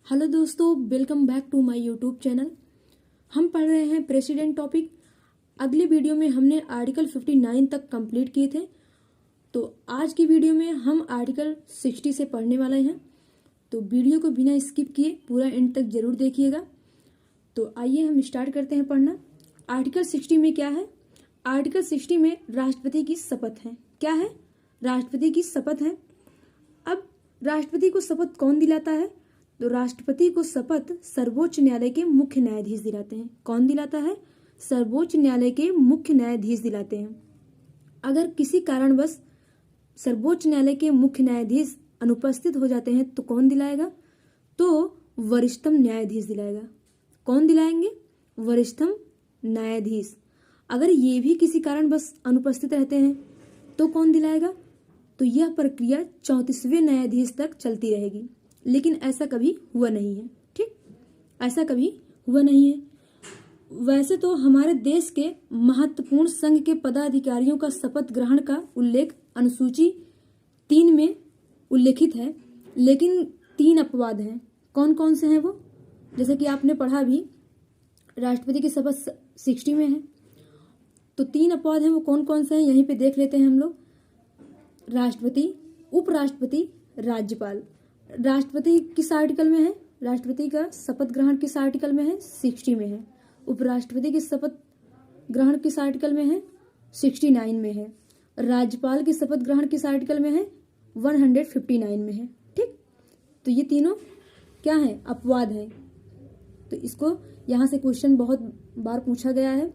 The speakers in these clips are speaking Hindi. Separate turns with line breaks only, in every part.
हेलो दोस्तों, welcome back to my YouTube channel. हम पढ़ रहे हैं प्रेसिडेंट टॉपिक। अगली वीडियो में हमने आर्टिकल 59 तक कंप्लीट किए थे, तो आज की वीडियो में हम आर्टिकल 60 से पढ़ने वाले हैं। तो वीडियो को बिना स्किप किए पूरा एंड तक जरूर देखिएगा। तो आइए हम स्टार्ट करते हैं पढ़ना। आर्टिकल 60 में क्या है? आर्टिकल 60 में राष्ट्रपति की शपथ है। क्या है? राष्ट्रपति की शपथ है। अब राष्ट्रपति को शपथ कौन दिलाता है? तो राष्ट्रपति को शपथ सर्वोच्च न्यायालय के मुख्य न्यायाधीश दिलाते हैं। कौन दिलाता है? सर्वोच्च न्यायालय के मुख्य न्यायाधीश दिलाते हैं। अगर किसी कारणवश सर्वोच्च न्यायालय के मुख्य न्यायाधीश अनुपस्थित हो जाते हैं तो कौन दिलाएगा? तो वरिष्ठतम न्यायाधीश दिलाएगा। कौन दिलाएंगे? वरिष्ठतम न्यायाधीश। अगर ये भी किसी कारणवश अनुपस्थित रहते हैं तो कौन दिलाएगा? तो यह प्रक्रिया 34वें न्यायाधीश तक चलती रहेगी। लेकिन ऐसा कभी हुआ नहीं है। ठीक, ऐसा कभी हुआ नहीं है। वैसे तो हमारे देश के महत्वपूर्ण संघ के पदाधिकारियों का शपथ ग्रहण का उल्लेख अनुसूची 3 में उल्लेखित है, लेकिन 3 अपवाद हैं। कौन कौन से हैं वो? जैसे कि आपने पढ़ा भी, राष्ट्रपति की शपथ 60 में है, तो 3 अपवाद हैं। वो कौन कौन से हैं यहीं पे देख लेते हैं हम लोग। राष्ट्रपति, उपराष्ट्रपति, राज्यपाल। राष्ट्रपति किस आर्टिकल में है? राष्ट्रपति का शपथ ग्रहण किस आर्टिकल में है? 60 में है। उपराष्ट्रपति की शपथ ग्रहण किस आर्टिकल में है? 69 में है। राज्यपाल की शपथ ग्रहण किस आर्टिकल में है? 159 में है। ठीक, तो ये तीनों क्या है? अपवाद है। तो इसको यहाँ से क्वेश्चन बहुत बार पूछा गया है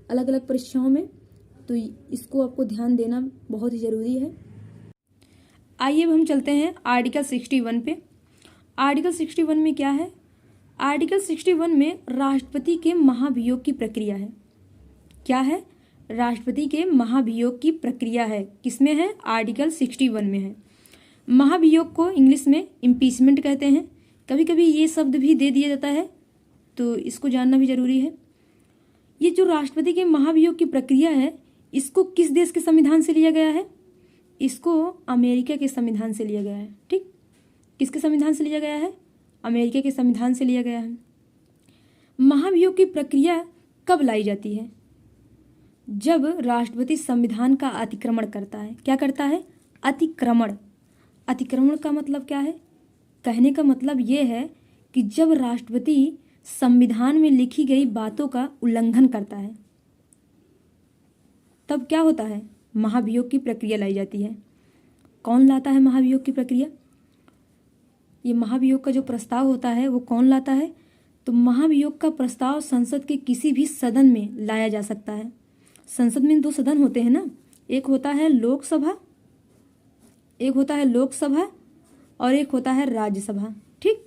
अलग अलग परीक्षाओं में, तो इसको आपको ध्यान देना बहुत ही जरूरी है। आइए अब हम चलते हैं आर्टिकल 61 पे। आर्टिकल 61 में क्या है? आर्टिकल 61 में राष्ट्रपति के महाभियोग की प्रक्रिया है। क्या है? राष्ट्रपति के महाभियोग की प्रक्रिया है। किसमें है? आर्टिकल 61 में है। महाभियोग को इंग्लिश में इम्पीचमेंट कहते हैं। कभी कभी ये शब्द भी दे दिया जाता है, तो इसको जानना भी जरूरी है। ये जो राष्ट्रपति के महाभियोग की प्रक्रिया है, इसको किस देश के संविधान से लिया गया है? इसको अमेरिका के संविधान से लिया गया है। ठीक, किसके संविधान से लिया गया है? अमेरिका के संविधान से लिया गया है। महाभियोग की प्रक्रिया कब लाई जाती है? जब राष्ट्रपति संविधान का अतिक्रमण करता है। क्या करता है? अतिक्रमण। अतिक्रमण का मतलब क्या है? कहने का मतलब यह है कि जब राष्ट्रपति संविधान में लिखी गई बातों का उल्लंघन करता है, तब क्या होता है? महाभियोग की प्रक्रिया लाई जाती है। कौन लाता है महाभियोग की प्रक्रिया? ये महाभियोग का जो प्रस्ताव होता है वो कौन लाता है? तो महाभियोग का प्रस्ताव संसद के किसी भी सदन में लाया जा सकता है। संसद में 2 सदन होते हैं ना, एक होता है लोकसभा, और एक होता है राज्यसभा। ठीक,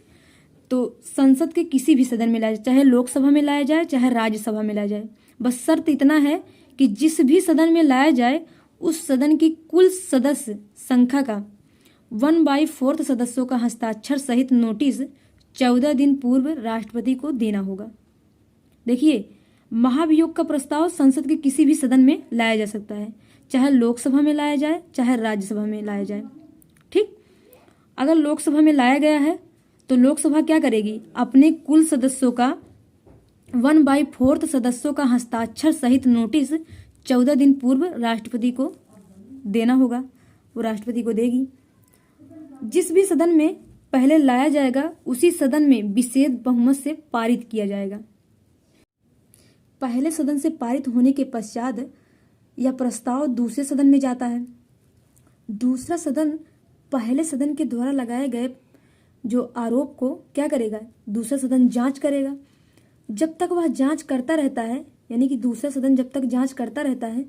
तो संसद के किसी भी सदन में लाया जाए, चाहे लोकसभा में लाया जाए चाहे राज्यसभा में लाया जाए, बस शर्त इतना है कि जिस भी सदन में लाया जाए उस सदन की कुल सदस्य संख्या का 1/4 सदस्यों का हस्ताक्षर सहित नोटिस 14 दिन पूर्व राष्ट्रपति को देना होगा। देखिए, महाभियोग का प्रस्ताव संसद के किसी भी सदन में लाया जा सकता है, चाहे लोकसभा में लाया जाए चाहे राज्यसभा में लाया जाए। ठीक, अगर लोकसभा में लाया गया है तो लोकसभा क्या करेगी? अपने कुल सदस्यों का 1/4 सदस्यों का हस्ताक्षर सहित नोटिस 14 दिन पूर्व राष्ट्रपति को देना होगा। वो राष्ट्रपति को देगी। जिस भी सदन में पहले लाया जाएगा उसी सदन में विशेष बहुमत से पारित किया जाएगा। पहले सदन से पारित होने के पश्चात यह प्रस्ताव दूसरे सदन में जाता है। दूसरा सदन पहले सदन के द्वारा लगाए गए जो आरोप को क्या करेगा? दूसरा सदन जांच करेगा। जब तक वह जांच करता रहता है, यानी कि दूसरा सदन जब तक जांच करता रहता है,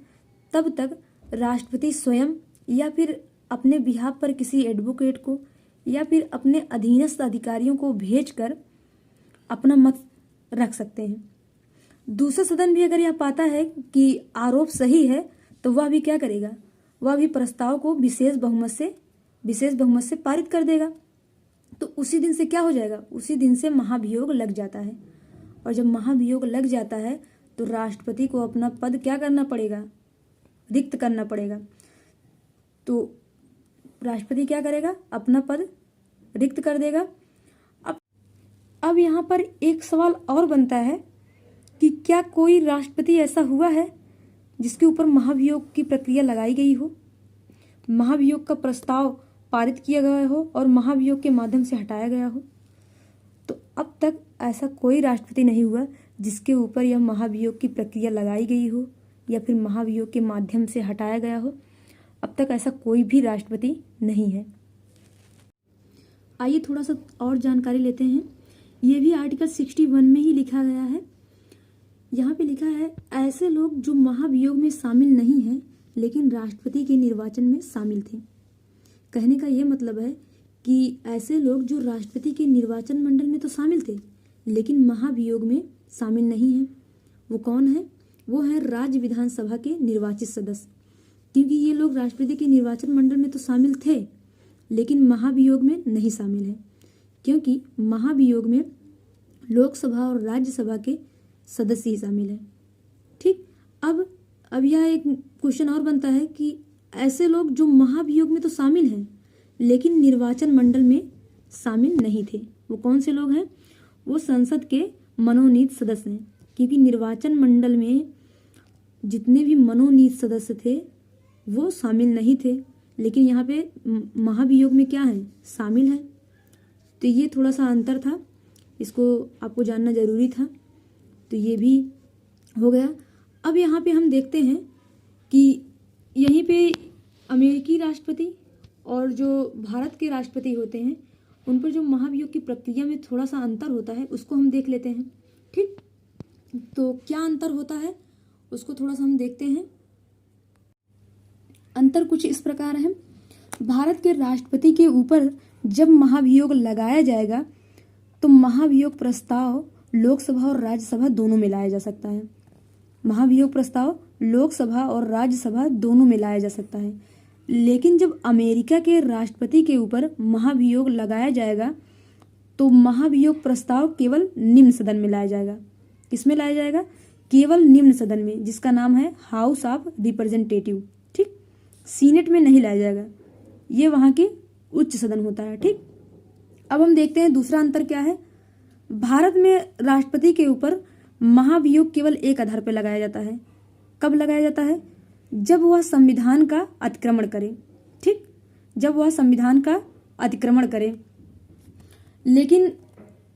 तब तक राष्ट्रपति स्वयं या फिर अपने बिहाफ पर किसी एडवोकेट को या फिर अपने अधीनस्थ अधिकारियों को भेजकर अपना मत रख सकते हैं। दूसरा सदन भी अगर यह पाता है कि आरोप सही है तो वह भी क्या करेगा? वह भी प्रस्ताव को विशेष बहुमत से पारित कर देगा। तो उसी दिन से क्या हो जाएगा? उसी दिन से महाभियोग लग जाता है। और जब महाभियोग लग जाता है तो राष्ट्रपति को अपना पद क्या करना पड़ेगा? रिक्त करना पड़ेगा। तो राष्ट्रपति क्या करेगा? अपना पद रिक्त कर देगा। अब अब यहाँ पर एक सवाल और बनता है कि क्या कोई राष्ट्रपति ऐसा हुआ है जिसके ऊपर महाभियोग की प्रक्रिया लगाई गई हो, महाभियोग का प्रस्ताव पारित किया गया हो और महाभियोग के माध्यम से हटाया गया हो? तो अब तक ऐसा कोई राष्ट्रपति नहीं हुआ जिसके ऊपर यह महाभियोग की प्रक्रिया लगाई गई हो या फिर महाभियोग के माध्यम से हटाया गया हो। अब तक ऐसा कोई भी राष्ट्रपति नहीं है। आइए थोड़ा सा और जानकारी लेते हैं। ये भी आर्टिकल 61 में ही लिखा गया है। यहाँ पे लिखा है, ऐसे लोग जो महाभियोग में शामिल नहीं हैं लेकिन राष्ट्रपति के निर्वाचन में शामिल थे। कहने का यह मतलब है कि ऐसे लोग जो राष्ट्रपति के निर्वाचन मंडल में तो शामिल थे लेकिन महाभियोग में शामिल नहीं हैं। वो कौन है? वो है राज्य विधानसभा के निर्वाचित सदस्य। क्योंकि ये लोग राष्ट्रपति के निर्वाचन मंडल में तो शामिल थे लेकिन महाभियोग में नहीं शामिल है, क्योंकि महाभियोग में लोकसभा और राज्यसभा के सदस्य ही शामिल हैं। ठीक, अब यह एक क्वेश्चन और बनता है कि ऐसे लोग जो महाभियोग में तो शामिल हैं लेकिन निर्वाचन मंडल में शामिल नहीं थे, वो कौन से लोग हैं? वो संसद के मनोनीत सदस्य हैं। क्योंकि निर्वाचन मंडल में जितने भी मनोनीत सदस्य थे वो शामिल नहीं थे, लेकिन यहाँ पे महाभियोग में क्या है? शामिल है। तो ये थोड़ा सा अंतर था, इसको आपको जानना जरूरी था। तो ये भी हो गया। अब यहाँ पे हम देखते हैं कि यहीं पे अमेरिकी राष्ट्रपति और जो भारत के राष्ट्रपति होते हैं उन पर जो महाभियोग की प्रक्रिया में थोड़ा सा अंतर होता है उसको हम देख लेते हैं। ठीक, तो क्या अंतर होता है उसको थोड़ा सा हम देखते हैं। अंतर कुछ इस प्रकार है। भारत के राष्ट्रपति के ऊपर जब महाभियोग लगाया जाएगा तो महाभियोग प्रस्ताव लोकसभा और राज्यसभा दोनों में लाया जा सकता है। महाभियोग प्रस्ताव लोकसभा और राज्यसभा दोनों में लाया जा सकता है। लेकिन जब अमेरिका के राष्ट्रपति के ऊपर महाभियोग लगाया जाएगा तो महाभियोग प्रस्ताव केवल निम्न सदन में लाया जाएगा। किसमें लाया जाएगा? केवल निम्न सदन में, जिसका नाम है हाउस ऑफ रिप्रेजेंटेटिव। ठीक, सीनेट में नहीं लाया जाएगा, ये वहाँ के उच्च सदन होता है। ठीक, अब हम देखते हैं दूसरा अंतर क्या है। भारत में राष्ट्रपति के ऊपर महाभियोग केवल एक आधार पर लगाया जाता है। कब लगाया जाता है? जब वह संविधान का अतिक्रमण करे। ठीक, जब वह संविधान का अतिक्रमण करे। लेकिन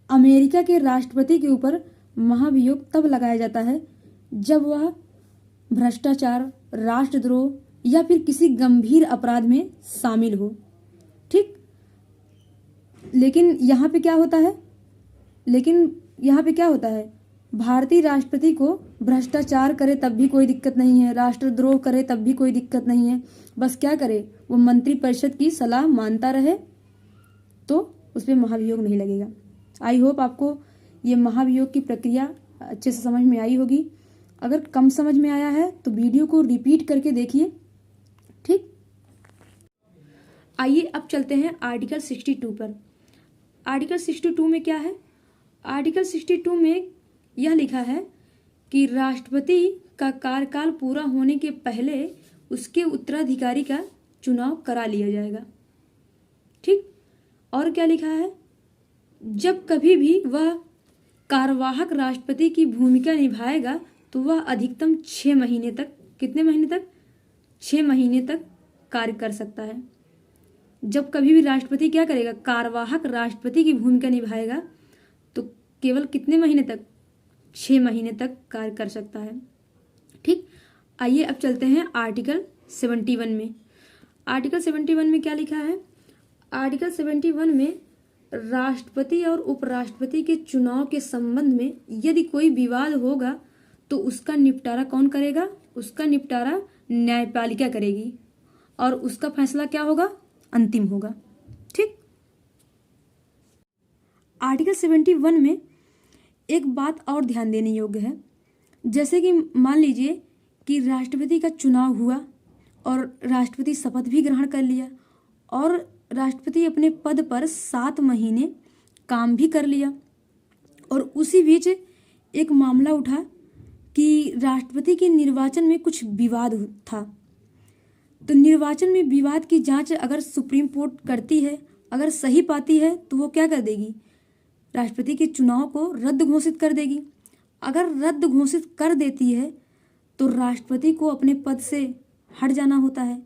अमेरिका के राष्ट्रपति के ऊपर महाभियोग तब लगाया जाता है जब वह भ्रष्टाचार, राष्ट्रद्रोह या फिर किसी गंभीर अपराध में शामिल हो। ठीक, लेकिन यहाँ पे क्या होता है? भारतीय राष्ट्रपति को भ्रष्टाचार करे तब भी कोई दिक्कत नहीं है, राष्ट्रद्रोह करे तब भी कोई दिक्कत नहीं है। बस क्या करे? वो मंत्रिपरिषद की सलाह मानता रहे तो उस पर महाभियोग नहीं लगेगा। आई होप आपको ये महाभियोग की प्रक्रिया अच्छे से समझ में आई होगी। अगर कम समझ में आया है तो वीडियो को रिपीट करके देखिए। ठीक, आइए अब चलते हैं आर्टिकल 62 पर। आर्टिकल 62 में क्या है? आर्टिकल 62 में यह लिखा है कि राष्ट्रपति का कार्यकाल पूरा होने के पहले उसके उत्तराधिकारी का चुनाव करा लिया जाएगा। ठीक, और क्या लिखा है? जब कभी भी वह कार्यवाहक राष्ट्रपति की भूमिका निभाएगा तो वह अधिकतम 6 महीने तक, कितने महीने तक? 6 महीने तक कार्य कर सकता है। जब कभी भी राष्ट्रपति क्या करेगा? कार्यवाहक राष्ट्रपति की भूमिका निभाएगा तो केवल कितने महीने तक? 6 महीने तक कार्य कर सकता है। ठीक, आइए अब चलते हैं आर्टिकल 71 में। आर्टिकल 71 में क्या लिखा है? आर्टिकल 71 में राष्ट्रपति और उपराष्ट्रपति के चुनाव के संबंध में यदि कोई विवाद होगा तो उसका निपटारा कौन करेगा? उसका निपटारा न्यायपालिका करेगी और उसका फैसला क्या होगा? अंतिम होगा। ठीक, आर्टिकल 71 में एक बात और ध्यान देने योग्य है। जैसे कि मान लीजिए कि राष्ट्रपति का चुनाव हुआ और राष्ट्रपति शपथ भी ग्रहण कर लिया और राष्ट्रपति अपने पद पर 7 महीने काम भी कर लिया और उसी बीच एक मामला उठा कि राष्ट्रपति के निर्वाचन में कुछ विवाद था। तो निर्वाचन में विवाद की जांच अगर सुप्रीम कोर्ट करती है, अगर सही पाती है तो वो क्या कर देगी? राष्ट्रपति के चुनाव को रद्द घोषित कर देगी। अगर रद्द घोषित कर देती है तो राष्ट्रपति को अपने पद से हट जाना होता है।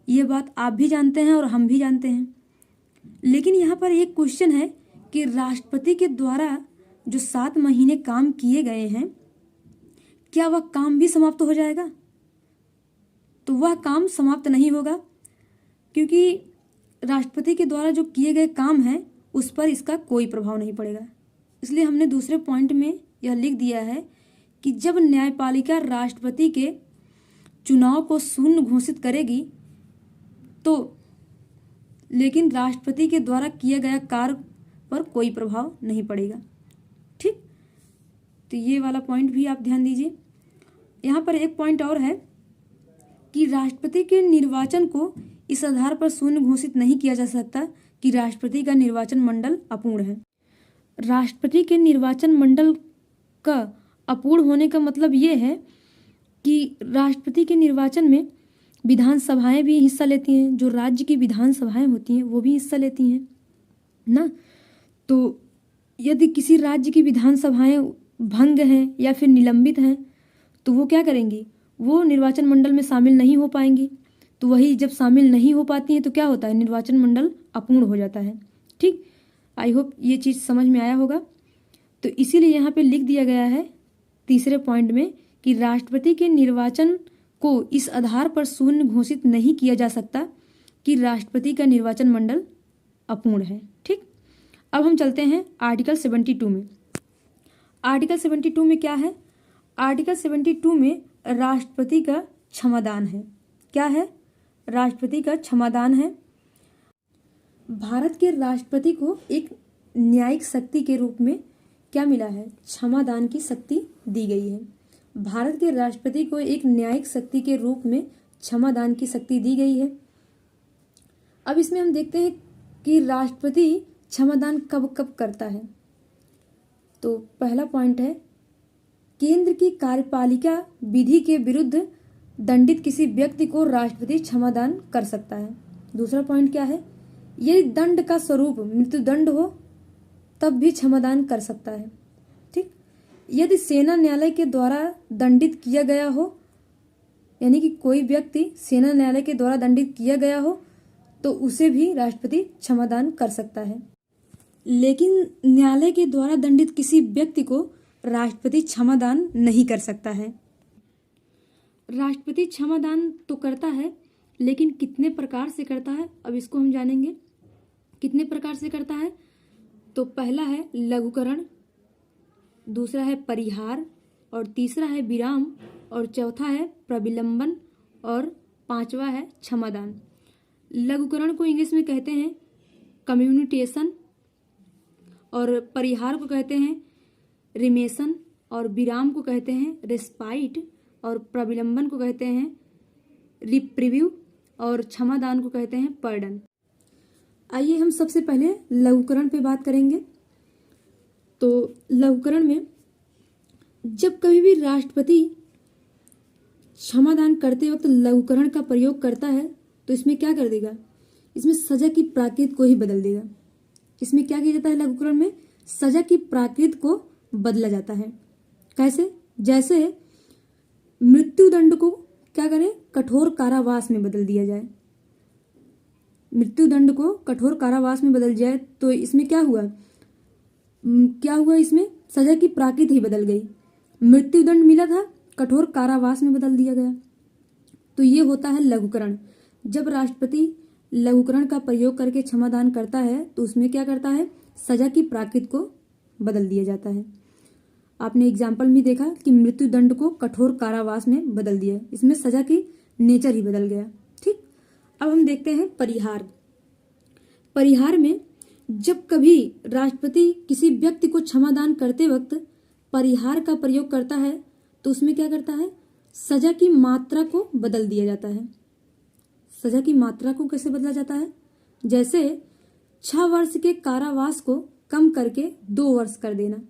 ये बात आप भी जानते हैं और हम भी जानते हैं। लेकिन यहाँ पर एक क्वेश्चन है कि राष्ट्रपति के द्वारा जो 7 महीने काम किए गए हैं, क्या वह काम भी समाप्त हो जाएगा? तो वह काम समाप्त नहीं होगा, क्योंकि राष्ट्रपति के द्वारा जो किए गए काम है उस पर इसका कोई प्रभाव नहीं पड़ेगा। इसलिए हमने दूसरे पॉइंट में यह लिख दिया है कि जब न्यायपालिका राष्ट्रपति के चुनाव को शून्य घोषित करेगी तो लेकिन राष्ट्रपति के द्वारा किया गया कार्य पर कोई प्रभाव नहीं पड़ेगा। ठीक, तो ये वाला पॉइंट भी आप ध्यान दीजिए। यहाँ पर एक पॉइंट और है कि राष्ट्रपति के निर्वाचन को इस आधार पर शून्य घोषित नहीं किया जा सकता कि राष्ट्रपति का निर्वाचन मंडल अपूर्ण है। राष्ट्रपति के निर्वाचन मंडल का अपूर्ण होने का मतलब ये है कि राष्ट्रपति के निर्वाचन में विधानसभाएं भी हिस्सा लेती हैं, जो राज्य की विधानसभाएं होती हैं वो भी हिस्सा लेती हैं ना। तो यदि किसी राज्य की विधानसभाएं भंग हैं या फिर निलंबित हैं तो वो क्या करेंगी, वो निर्वाचन मंडल में शामिल नहीं हो पाएंगी। तो वही जब शामिल नहीं हो पाती हैं तो क्या होता है, निर्वाचन मंडल अपूर्ण हो जाता है। ठीक, आई होप ये चीज़ समझ में आया होगा। तो इसीलिए यहाँ पे लिख दिया गया है तीसरे पॉइंट में कि राष्ट्रपति के निर्वाचन को इस आधार पर शून्य घोषित नहीं किया जा सकता कि राष्ट्रपति का निर्वाचन मंडल अपूर्ण है। ठीक, अब हम चलते हैं आर्टिकल 72 में। आर्टिकल 72 में क्या है? आर्टिकल 72 में राष्ट्रपति का क्षमादान है। क्या है? राष्ट्रपति का क्षमादान है। भारत के राष्ट्रपति को एक न्यायिक शक्ति के रूप में क्या मिला है? क्षमादान की शक्ति दी गई है। भारत के राष्ट्रपति को एक न्यायिक शक्ति के रूप में क्षमादान की शक्ति दी गई है। अब इसमें हम देखते हैं कि राष्ट्रपति क्षमादान कब कब करता है। तो पहला पॉइंट है, केंद्र की कार्यपालिका विधि के विरुद्ध दंडित किसी व्यक्ति को राष्ट्रपति क्षमादान कर सकता है। दूसरा पॉइंट क्या है, यदि दंड का स्वरूप मृत्युदंड हो तब भी क्षमादान कर सकता है। ठीक, यदि सेना न्यायालय के द्वारा दंडित किया गया हो, यानी कि कोई व्यक्ति सेना न्यायालय के द्वारा दंडित किया गया हो तो उसे भी राष्ट्रपति क्षमादान कर सकता है। लेकिन न्यायालय के द्वारा दंडित किसी व्यक्ति को राष्ट्रपति क्षमादान नहीं कर सकता है। राष्ट्रपति क्षमादान तो करता है, लेकिन कितने प्रकार से करता है अब इसको हम जानेंगे। कितने प्रकार से करता है? तो पहला है लघुकरण, दूसरा है परिहार, और तीसरा है विराम, और चौथा है प्रविलंबन, और पांचवा है क्षमादान। लघुकरण को इंग्लिश में कहते हैं कम्युनिटेशन, और परिहार को कहते हैं रिमेशन, और विराम को कहते हैं रेस्पाइट, और प्रविलंबन को कहते हैं रिप्रीव्यू, और क्षमादान को कहते हैं पर्डन। आइए हम सबसे पहले लघुकरण पे बात करेंगे। तो लघुकरण में जब कभी भी राष्ट्रपति क्षमादान करते वक्त लघुकरण का प्रयोग करता है तो इसमें क्या कर देगा, इसमें सजा की प्राकृत को ही बदल देगा। इसमें क्या किया जाता है, लघुकरण में सजा की प्राकृत को बदला जाता है। कैसे? जैसे मृत्युदंड को क्या करें, कठोर कारावास में बदल दिया जाए। मृत्युदंड को कठोर कारावास में बदल जाए तो इसमें क्या हुआ, इसमें सजा की प्राकृत ही बदल गई। मृत्युदंड मिला था, कठोर कारावास में बदल दिया गया। तो ये होता है लघुकरण। जब राष्ट्रपति लघुकरण का प्रयोग करके क्षमादान करता है तो उसमें क्या करता है, सजा की प्राकृत को बदल दिया जाता है। आपने एग्जाम्पल में देखा कि मृत्युदंड को कठोर कारावास में बदल दिया, इसमें सजा की नेचर ही बदल गया। ठीक, अब हम देखते हैं परिहार। परिहार में जब कभी राष्ट्रपति किसी व्यक्ति को क्षमादान करते वक्त परिहार का प्रयोग करता है तो उसमें क्या करता है, सजा की मात्रा को बदल दिया जाता है। सजा की मात्रा को कैसे बदला जाता है? जैसे 6 वर्ष के कारावास को कम करके 2 वर्ष कर देना।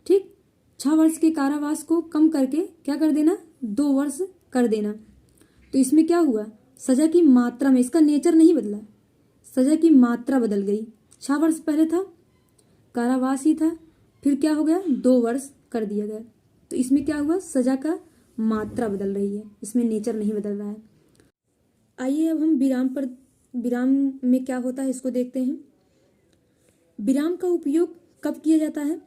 ठीक, 6 वर्ष के कारावास को कम करके क्या कर देना, 2 वर्ष कर देना। तो इसमें क्या हुआ, सजा की मात्रा में, इसका नेचर नहीं बदला, सजा की मात्रा बदल गई। 6 वर्ष पहले था कारावास ही था, फिर क्या हो गया 2 वर्ष कर दिया गया। तो इसमें क्या हुआ, सजा का मात्रा बदल रही है, इसमें नेचर नहीं बदल रहा है। आइए अब हम विराम में क्या होता है इसको देखते हैं। विराम का उपयोग कब किया जाता है,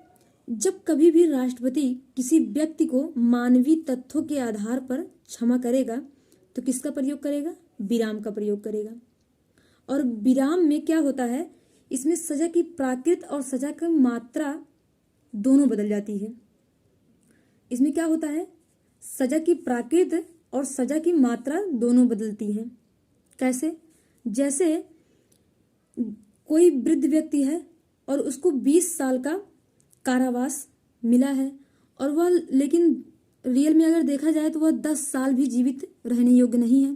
जब कभी भी राष्ट्रपति किसी व्यक्ति को मानवीय तथ्यों के आधार पर क्षमा करेगा तो किसका प्रयोग करेगा, विराम का प्रयोग करेगा। और विराम में क्या होता है, इसमें सजा की प्रकृति और सजा की मात्रा दोनों बदल जाती है। इसमें क्या होता है, सजा की प्रकृति और सजा की मात्रा दोनों बदलती है। कैसे, जैसे कोई वृद्ध व्यक्ति है और उसको 20 साल का कारावास मिला है और वह, लेकिन रियल में अगर देखा जाए तो वह 10 साल भी जीवित रहने योग्य नहीं है।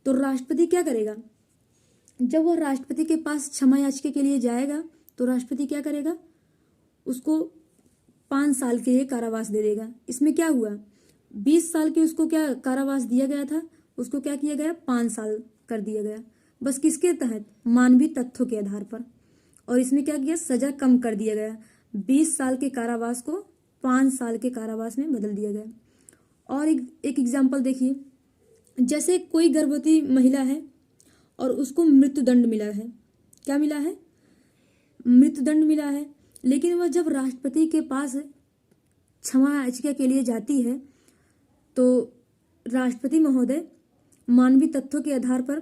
तो राष्ट्रपति क्या करेगा, जब वह राष्ट्रपति के पास क्षमा याचिका के लिए जाएगा तो राष्ट्रपति क्या करेगा, उसको 5 साल के लिए कारावास दे देगा। इसमें क्या हुआ, 20 साल के उसको क्या कारावास दिया गया था, उसको क्या किया गया, 5 साल कर दिया गया। बस किसके तहत, मानवीय तथ्यों के आधार पर। और इसमें क्या किया, सजा कम कर दिया गया, 20 साल के कारावास को 5 साल के कारावास में बदल दिया गया। और एक एग्जाम्पल देखिए, जैसे कोई गर्भवती महिला है और उसको मृत्युदंड मिला है। क्या मिला है, मृत्युदंड मिला है, लेकिन वह जब राष्ट्रपति के पास क्षमा याचिका के लिए जाती है तो राष्ट्रपति महोदय मानवीय तथ्यों के आधार पर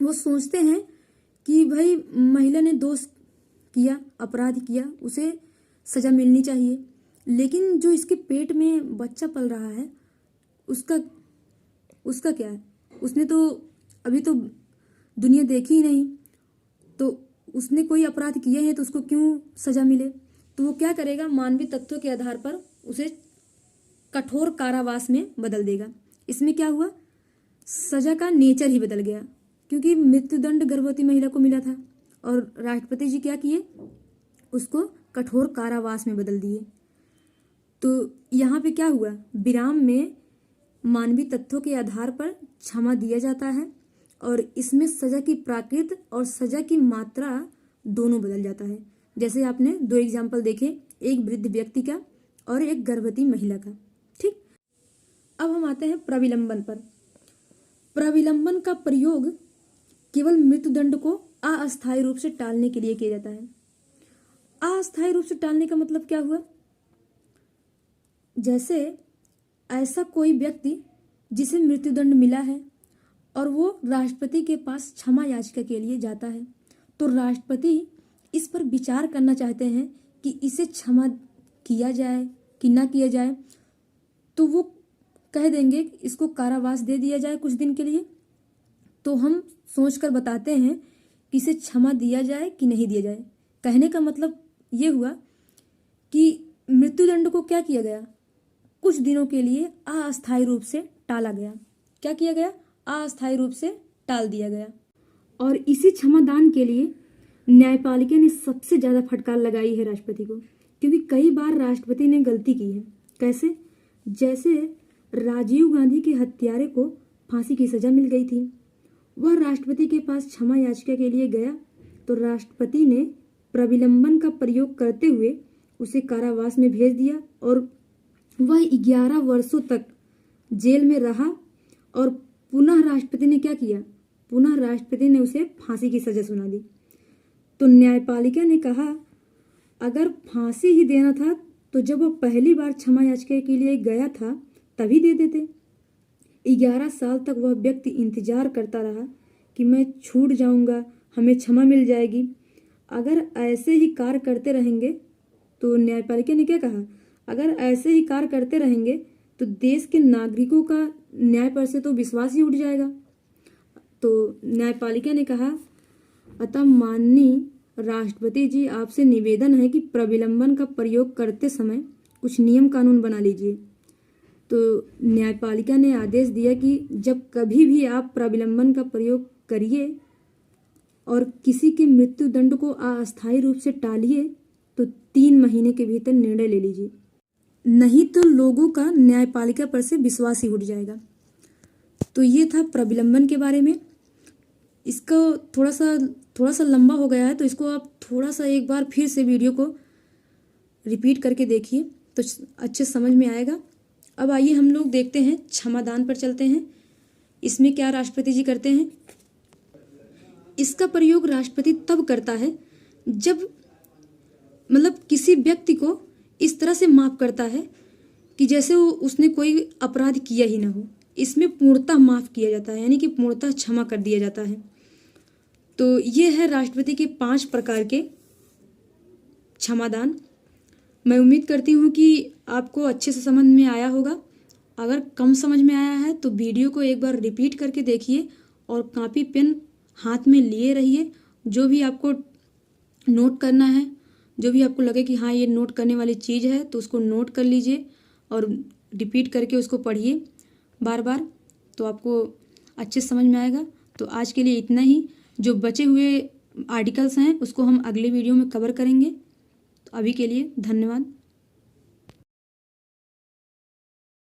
वो सोचते हैं कि भाई महिला ने दोष किया, अपराध किया, उसे सजा मिलनी चाहिए, लेकिन जो इसके पेट में बच्चा पल रहा है उसका क्या है, उसने तो अभी तो दुनिया देखी ही नहीं, तो उसने कोई अपराध किए हैं तो उसको क्यों सजा मिले। तो वो क्या करेगा, मानवीय तथ्यों के आधार पर उसे कठोर कारावास में बदल देगा। इसमें क्या हुआ, सजा का नेचर ही बदल गया, क्योंकि मृत्युदंड गर्भवती महिला को मिला था और राष्ट्रपति जी क्या किए, उसको कठोर कारावास में बदल दिए। तो यहाँ पे क्या हुआ, विराम में मानवीय तथ्यों के आधार पर क्षमा दिया जाता है और इसमें सजा की प्रकृति और सजा की मात्रा दोनों बदल जाता है। जैसे आपने 2 एग्जाम्पल देखे, एक वृद्ध व्यक्ति का और एक गर्भवती महिला का। ठीक, अब हम आते हैं प्रविलंबन पर। प्रविलंबन का प्रयोग केवल मृत्युदंड को अस्थायी रूप से टालने के लिए किया जाता है। अस्थायी रूप से टालने का मतलब क्या हुआ, जैसे ऐसा कोई व्यक्ति जिसे मृत्युदंड मिला है और वो राष्ट्रपति के पास क्षमा याचिका के लिए जाता है, तो राष्ट्रपति इस पर विचार करना चाहते हैं कि इसे क्षमा किया जाए कि ना किया जाए, तो वो कह देंगे इसको कारावास दे दिया जाए कुछ दिन के लिए। तो हम सोचकर बताते हैं कि इसे क्षमा दिया जाए कि नहीं दिया जाए। कहने का मतलब ये हुआ कि मृत्युदंड को क्या किया गया, कुछ दिनों के लिए अस्थायी रूप से टाला गया। क्या किया गया, अस्थायी रूप से टाल दिया गया। और इसी क्षमादान के लिए न्यायपालिका ने सबसे ज़्यादा फटकार लगाई है राष्ट्रपति को, क्योंकि कई बार राष्ट्रपति ने गलती की है। कैसे, जैसे राजीव गांधी के हत्यारे को फांसी की सजा मिल गई थी, वह राष्ट्रपति के पास क्षमा याचिका के लिए गया तो राष्ट्रपति ने प्रविलंबन का प्रयोग करते हुए उसे कारावास में भेज दिया और वह 11 वर्षों तक जेल में रहा। और पुनः राष्ट्रपति ने क्या किया, पुनः राष्ट्रपति ने उसे फांसी की सजा सुना दी। तो न्यायपालिका ने कहा अगर फांसी ही देना था तो जब वह पहली बार क्षमा याचिका के लिए गया था तभी दे देते। 11 साल तक वह व्यक्ति इंतजार करता रहा कि मैं छूट जाऊंगा, हमें क्षमा मिल जाएगी। अगर ऐसे ही कार्य करते रहेंगे, तो न्यायपालिका ने क्या कहा, अगर ऐसे ही कार्य करते रहेंगे तो देश के नागरिकों का न्याय पर से तो विश्वास ही उठ जाएगा। तो न्यायपालिका ने कहा अतः माननीय राष्ट्रपति जी, आपसे निवेदन है कि प्रविलंबन का प्रयोग करते समय कुछ नियम कानून बना लीजिए। तो न्यायपालिका ने आदेश दिया कि जब कभी भी आप प्रविलंबन का प्रयोग करिए और किसी के मृत्युदंड को अस्थायी रूप से टालिए तो 3 महीने के भीतर निर्णय ले लीजिए, नहीं तो लोगों का न्यायपालिका पर से विश्वास ही उठ जाएगा। तो ये था प्रविलंबन के बारे में। इसका थोड़ा सा लंबा हो गया है, तो इसको आप थोड़ा सा एक बार फिर से वीडियो को रिपीट करके देखिए तो अच्छे समझ में आएगा। अब आइए हम लोग देखते हैं, क्षमादान पर चलते हैं। इसमें क्या राष्ट्रपति जी करते हैं? इसका प्रयोग राष्ट्रपति तब करता है जब मतलब किसी व्यक्ति को इस तरह से माफ़ करता है कि जैसे उसने कोई अपराध किया ही ना हो। इसमें पूर्णतः माफ़ किया जाता है, यानी कि पूर्णतः क्षमा कर दिया जाता है। तो ये है राष्ट्रपति के 5 प्रकार के क्षमादान। मैं उम्मीद करती हूँ कि आपको अच्छे से समझ में आया होगा। अगर कम समझ में आया है तो वीडियो को एक बार रिपीट करके देखिए और कॉपी पेन हाथ में लिए रहिए। जो भी आपको नोट करना है, जो भी आपको लगे कि हाँ ये नोट करने वाली चीज़ है, तो उसको नोट कर लीजिए और रिपीट करके उसको पढ़िए बार बार, तो आपको अच्छे से समझ में आएगा। तो आज के लिए इतना ही। जो बचे हुए आर्टिकल्स हैं उसको हम अगले वीडियो में कवर करेंगे। तो अभी के लिए धन्यवाद।